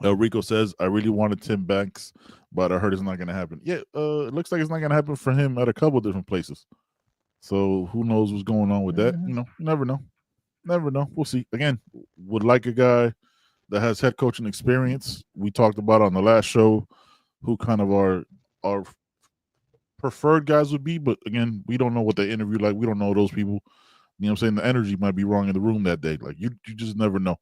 Yep. Rico says, I really wanted Tim Banks, but I heard it's not going to happen. Yeah, it looks like it's not going to happen for him at a couple of different places. So who knows what's going on with that? You know, you never know. Never know. We'll see. Again, would like a guy that has head coaching experience. We talked about on the last show who kind of our preferred guys would be, but again, we don't know what they interview like. We don't know those people. You know what I'm saying? The energy might be wrong in the room that day. Like you just never know.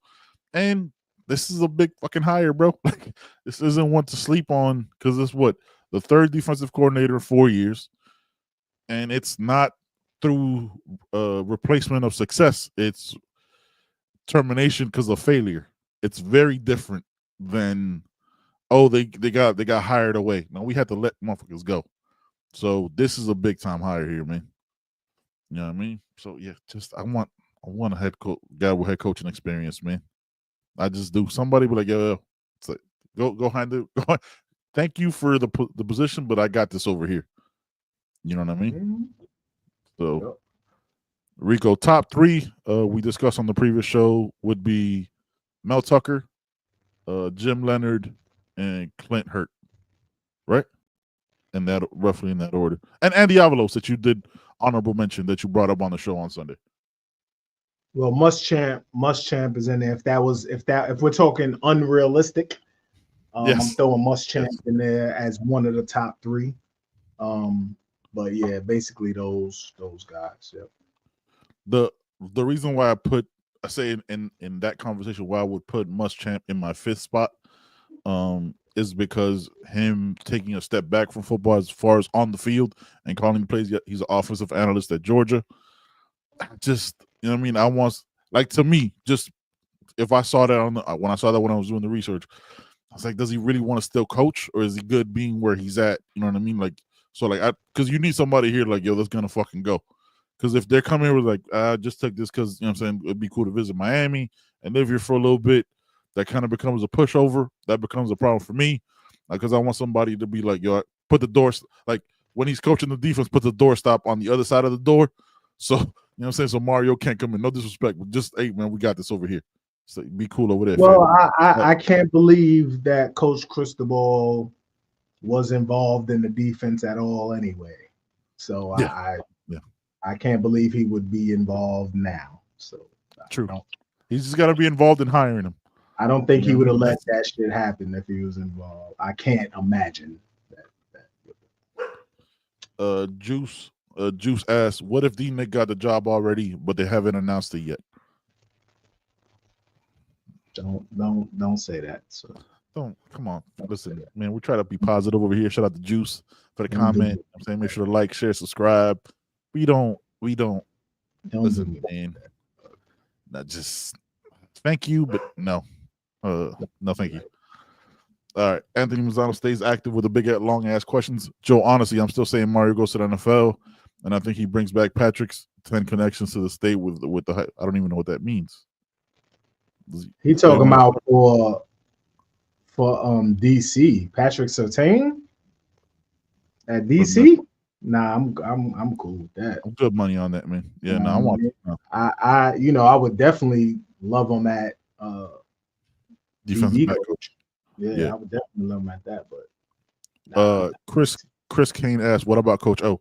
And this is a big fucking hire, bro. Like this isn't one to sleep on because it's the third defensive coordinator in 4 years. And it's not through replacement of success. It's termination because of failure. It's very different than they got hired away. No, we had to let motherfuckers go. So this is a big time hire here, man. You know what I mean? So yeah, just I want a head coach guy with head coaching experience, man. I just do. Somebody be like, yo, it's like, go handle. Thank you for the position, but I got this over here. You know what I mean? So, Rico, top 3 we discussed on the previous show would be Mel Tucker, Jim Leonard, and Clint Hurt, right? And that roughly in that order. And Andy Avalos that you did honorable mention that you brought up on the show on Sunday. Well, Muschamp is in there. If we're talking unrealistic, I'm throwing Muschamp in there as one of the top 3. But yeah, basically those guys. Yep. The reason why I say in that conversation why I would put Muschamp in my 5th spot is because him taking a step back from football as far as on the field and calling plays. He's an offensive analyst at Georgia. Just, you know what I mean? I want, like, to me, just if I saw that when I was doing the research, I was like, does he really want to still coach or is he good being where he's at? You know what I mean? Like, so like, because you need somebody here like, yo, that's gonna fucking go. Because if they're coming here with like, I just took this because, you know what I'm saying, it'd be cool to visit Miami and live here for a little bit, that kind of becomes a pushover. That becomes a problem for me. Because I want somebody to be like, yo, put the door, like when he's coaching the defense, put the door stop on the other side of the door. So, you know what I'm saying? So Mario can't come in. No disrespect, but just, hey, man, we got this over here. So be cool over there. Well, I can't believe that Coach Cristobal was involved in the defense at all anyway. So I can't believe he would be involved now. So true. He's just got to be involved in hiring him. I don't think he would have let that shit happen if he was involved. I can't imagine that. Juice asks, what if D-Nick got the job already, but they haven't announced it yet? Don't say that. So come on. Listen, man, we try to be positive over here. Shout out to Juice for the comment. I'm saying make sure to like, share, subscribe. We don't listen, man. Not just thank you, but no. No, thank you. All right. Anthony Mazzano stays active with the big, long ass questions. Joe, honestly, I'm still saying Mario goes to the NFL, and I think he brings back Patrick's 10 connections to the state with the. I don't even know what that means. He talking about for DC, Patrick Surtain at DC. Nah, I'm cool with that. I'm good money on that, man. Yeah, no, I want it. No. I would definitely love him at defensive back coach. Yeah, I would definitely love him at that. But Chris Kane asked, "What about Coach O?"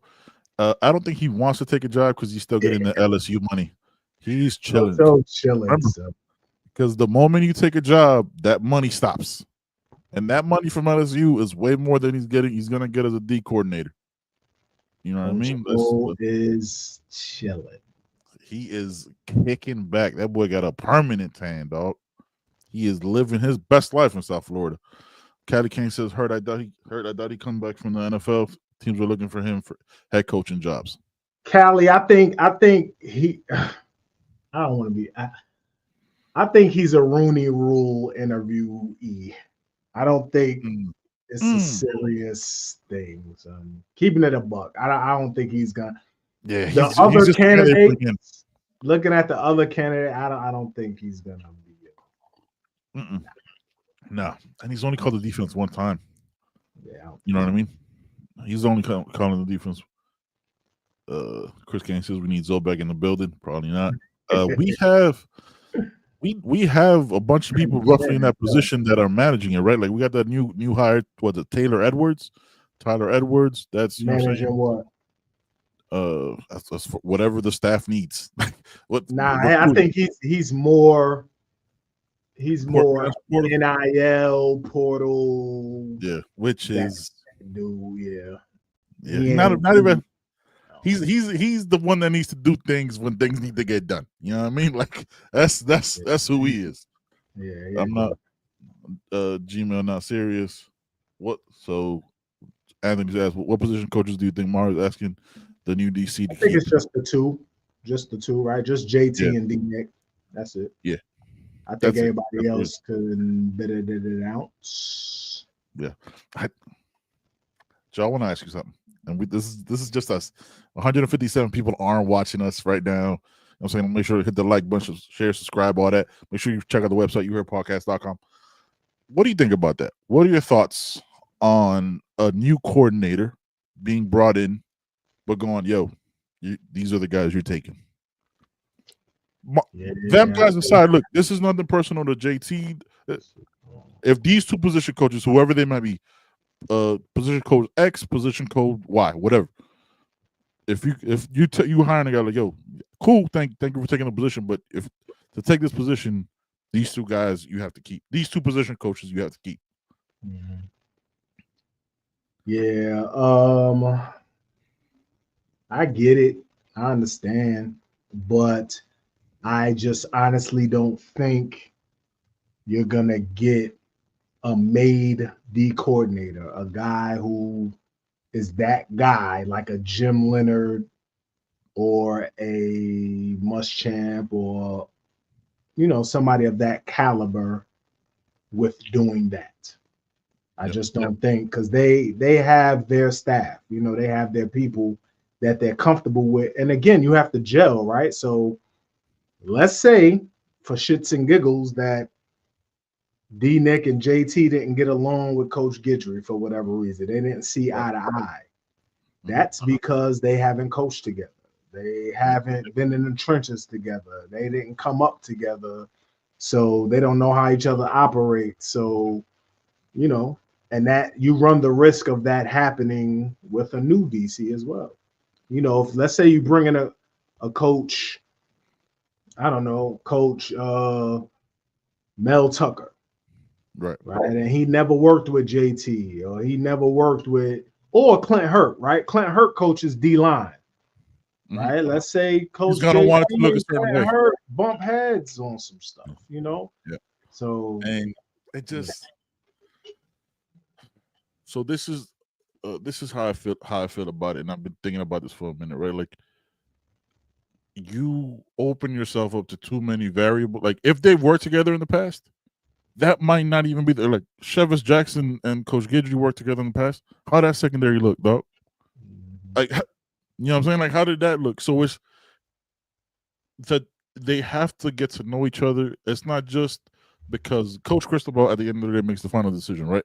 I don't think he wants to take a job because he's still getting the LSU money. He's chilling. So chilling. Because the moment you take a job, that money stops, and that money from LSU is way more than he's getting. He's gonna get as a D coordinator. You know what I mean? Is chilling. He is kicking back. That boy got a permanent tan, dog. He is living his best life in South Florida. Caddy King says, heard I thought he come back from the NFL. teams are looking for him for head coaching jobs. Callie, I think he. I don't want to be. I think he's a Rooney Rule interviewee. I don't think it's a serious thing. So keeping it a buck. I don't think he's gonna. Yeah, The he's other just candidates. Looking at the other candidate, I don't think he's gonna be it. No, and he's only called the defense one time. Yeah, you know what I mean. He's only calling the defense. Chris Kane says we need Zoe back in the building. Probably not. We have a bunch of people roughly in that position that are managing it, right? Like we got that new hire. What's it? Tyler Edwards. That's managing what? That's for whatever the staff needs. I think he's more NIL portal. Yeah, which is not even. He's the one that needs to do things when things need to get done. You know what I mean? Like that's who he is. Yeah. I'm not Gmail not serious. What? So Anthony's asked, what position coaches do you think Mario's asking the new DC to I think keep? it's just the two, right? Just JT and D-Nick. That's it. Yeah. I think everybody else could bid it out. Yeah. Joe, I want to ask you something. And this is just us. 157 people aren't watching us right now. I'm saying make sure to hit the like button, share, subscribe, all that. Make sure you check out the website, youhearpodcast.com. What do you think about that? What are your thoughts on a new coordinator being brought in, but going, these are the guys you're taking? Them guys aside, look, this is nothing personal to JT. If these two position coaches, whoever they might be, position code X, position code Y, whatever. If you hiring a guy like, cool, thank you for taking the position, but if to take this position, these two guys you have to keep. These two position coaches you have to keep. Mm-hmm. Yeah, I get it. I understand, but I just honestly don't think you're gonna get a made D coordinator, a guy who is that guy, like a Jim Leonard or a Muschamp or somebody of that caliber with doing that. I just don't think, because they have their staff, they have their people that they're comfortable with. And again, you have to gel, right? So let's say for shits and giggles that D-Nick and JT didn't get along with Coach Guidry for whatever reason. They didn't see eye to eye. That's because they haven't coached together. They haven't been in the trenches together. They didn't come up together. So they don't know how each other operates. So, and that you run the risk of that happening with a new DC as well. If let's say you bring in a coach, I don't know, Coach Mel Tucker. Right. And he never worked with JT, or he never worked with, or Clint Hurt, right? Clint Hurt coaches D-line, right? Mm-hmm. Let's say Coach He's gonna want it to look a certain way. Hurt bump heads on some stuff, Yeah. So and it just so this is how I feel about it, and I've been thinking about this for a minute, right? Like you open yourself up to too many variables. Like if they were together in the past, that might not even be there. Like Chevis Jackson and Coach Guidry worked together in the past. How that secondary look, dog? Like, you know what I'm saying? Like, how did that look? So it's that they have to get to know each other. It's not just because Coach Cristobal at the end of the day makes the final decision, right?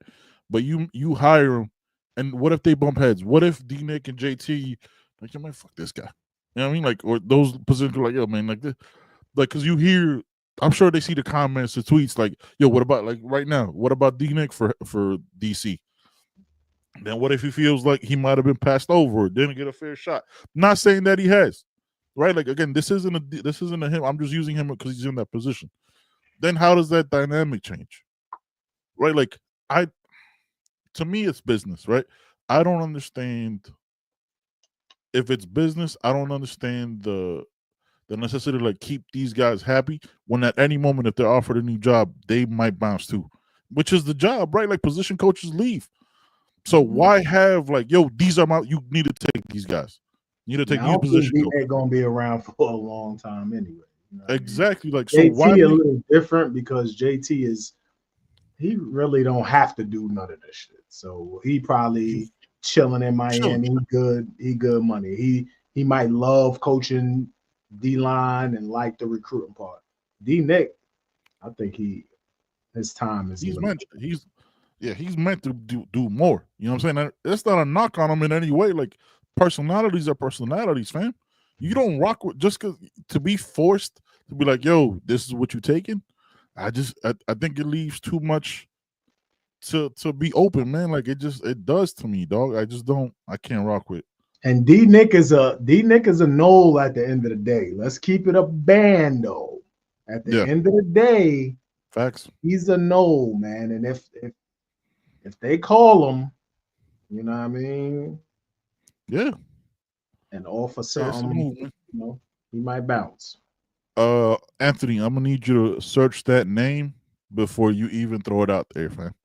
But you hire him, and what if they bump heads? What if D-Nick and JT like, man, fuck this guy? You know what I mean? Like, or those positions are like, man, like this, like, because you hear. I'm sure they see the comments, the tweets, like, what about, like, right now, what about D-Nick for DC? Then what if he feels like he might have been passed over, didn't get a fair shot? Not saying that he has, right? Like, again, this isn't a him. I'm just using him because he's in that position. Then how does that dynamic change? Right? Like, to me, it's business, right? I don't understand. If it's business, I don't understand the necessity to like keep these guys happy when at any moment, if they're offered a new job, they might bounce too, which is the job, right? Like position coaches leave. So why have like, yo, these are you need to take these guys. You need to take I your don't think position. they're gonna be around for a long time anyway. You know Exactly. Like, I mean? so why JT a little different because JT he really don't have to do none of this shit. So he probably chilling in Miami. He good money. He might love coaching D-line and like the recruiting part. D-Nick, I think his time is limited. he's meant to do more. You know what I'm saying? It's not a knock on him in any way. Like, personalities are personalities, fam. You don't rock with just because to be forced to be like, yo, this is what you taking. I think it leaves too much to be open, man. Like it does to me, dog. I can't rock with. And D-Nick is a Knoll at the end of the day. Let's keep it a bando. At the end of the day, facts. He's a Knoll, man. And if they call him, you know what I mean? Yeah. And offer something, you know, he might bounce. Anthony, I'm gonna need you to search that name before you even throw it out there, fam.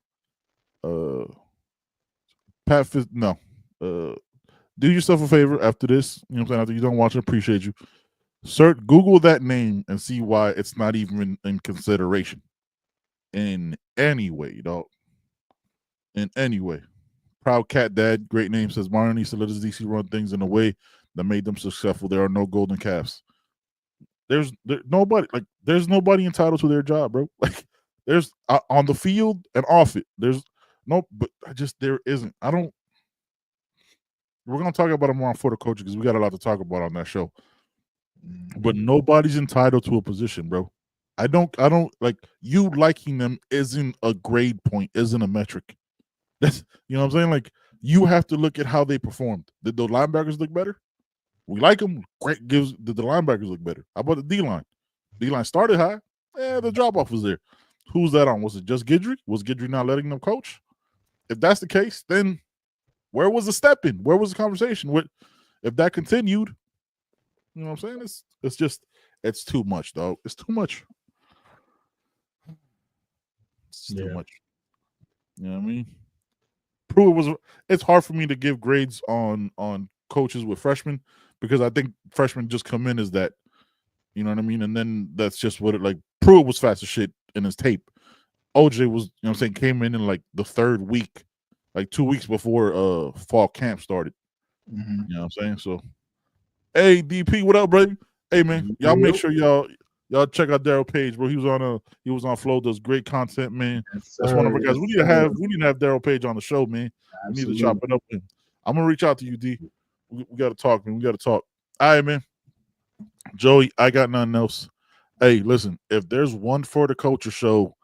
Pat Fitz, no. Do yourself a favor after this. You know what I'm saying? After you don't watch it, appreciate you. Google that name and see why it's not even in consideration. In any way, dog. In any way. Proud Cat Dad, great name, says Martin needs to let his DC run things in a way that made them successful. There are no golden calves. There's nobody entitled to their job, bro. Like, there's on the field and off it. There isn't. We're gonna talk about it more on For the Culture because we got a lot to talk about on that show. But nobody's entitled to a position, bro. I don't like you liking them isn't a grade point, isn't a metric. That's, you know what I'm saying? Like, you have to look at how they performed. Did the linebackers look better? We like them. Great. Did the linebackers look better? How about the D-line? D-line started high. The drop-off was there. Who's that on? Was it just Guidry? Was Guidry not letting them coach? If that's the case, then where was the step in? Where was the conversation? If that continued, you know what I'm saying? It's too much, dog. It's too much. It's too much. You know what I mean? It's hard for me to give grades on coaches with freshmen because I think freshmen just come in as that, you know what I mean? And then that's just what Pruitt was fast as shit in his tape. OJ was, you know what I'm saying, came in like the third week, like 2 weeks before fall camp started. You know what I'm saying? So, hey, DP, what up, bro? Hey, man, y'all make sure y'all check out Daryl Page, bro. He was on Flow, does great content, man. That's one of our guys. We need to have Daryl Page on the show, man. Absolutely. We need to chop it up. Man. I'm gonna reach out to you, D. We gotta talk, man. We gotta talk. All right, man. Joey, I got nothing else. Hey, listen, if there's one For the Culture show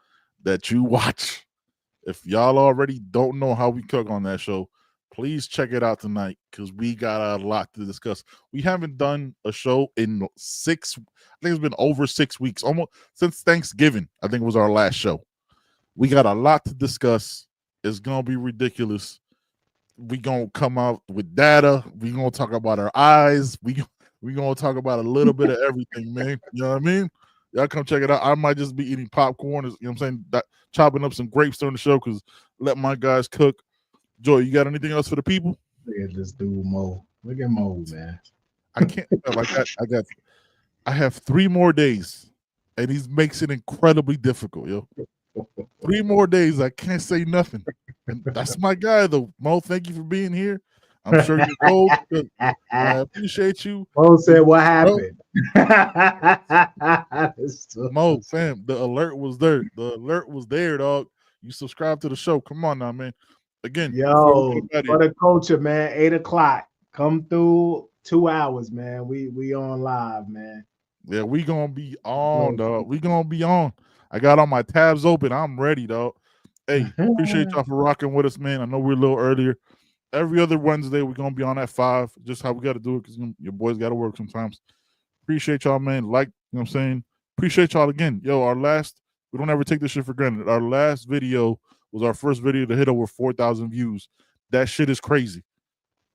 that you watch, if y'all already don't know how we cook on that show, please check it out tonight because we got a lot to discuss. We haven't done a show in I think it's been over 6 weeks, almost since Thanksgiving. I think it was our last show. We got a lot to discuss. It's going to be ridiculous. We going to come out with data. We going to talk about our eyes. We going to talk about a little bit of everything, man. You know what I mean? Y'all come check it out. I might just be eating popcorn, you know what I'm saying, chopping up some grapes during the show because let my guys cook. Joy, you got anything else for the people? Look at this dude, Mo. Look at Mo, man. I can't. I have 3 more days, and he makes it incredibly difficult, yo. 3 more days, I can't say nothing, and that's my guy, though. Mo, thank you for being here. I'm sure you're cold. I appreciate you. Mo said, "What happened?" Mo, fam, the alert was there. The alert was there, dog. You subscribe to the show. Come on now, man. Again, yo, For the Culture, man. 8:00. Come through. 2 hours, man. We on live, man. Yeah, we gonna be on, dog. We gonna be on. I got all my tabs open. I'm ready, dog. Hey, appreciate y'all for rocking with us, man. I know we're a little earlier. Every other Wednesday, we're gonna be on at 5. Just how we got to do it because your boys got to work sometimes. Appreciate y'all, man. You know what I'm saying? Appreciate y'all again. Yo, we don't ever take this shit for granted. Our last video was our first video to hit over 4,000 views. That shit is crazy.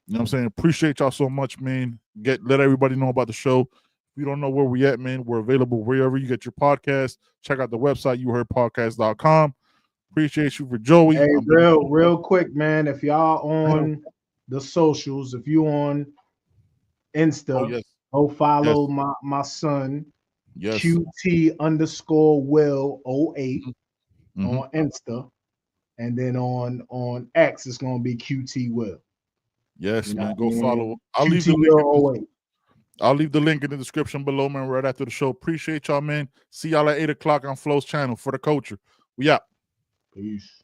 You know what I'm saying? Appreciate y'all so much, man. Let everybody know about the show. If you don't know where we at, man, we're available wherever you get your podcast. Check out the website, youheardpodcast.com. Appreciate you for Joey. Hey, real quick, man. If y'all on the socials, if you on Insta, go follow my son, QT_Will08 on Insta, and then on X it's gonna be QT Will. Yes, man. Go follow. I'll leave the link in the description below, man, right after the show. Appreciate y'all, man. See y'all at 8 o'clock on Flo's channel for the culture. We out. Peace.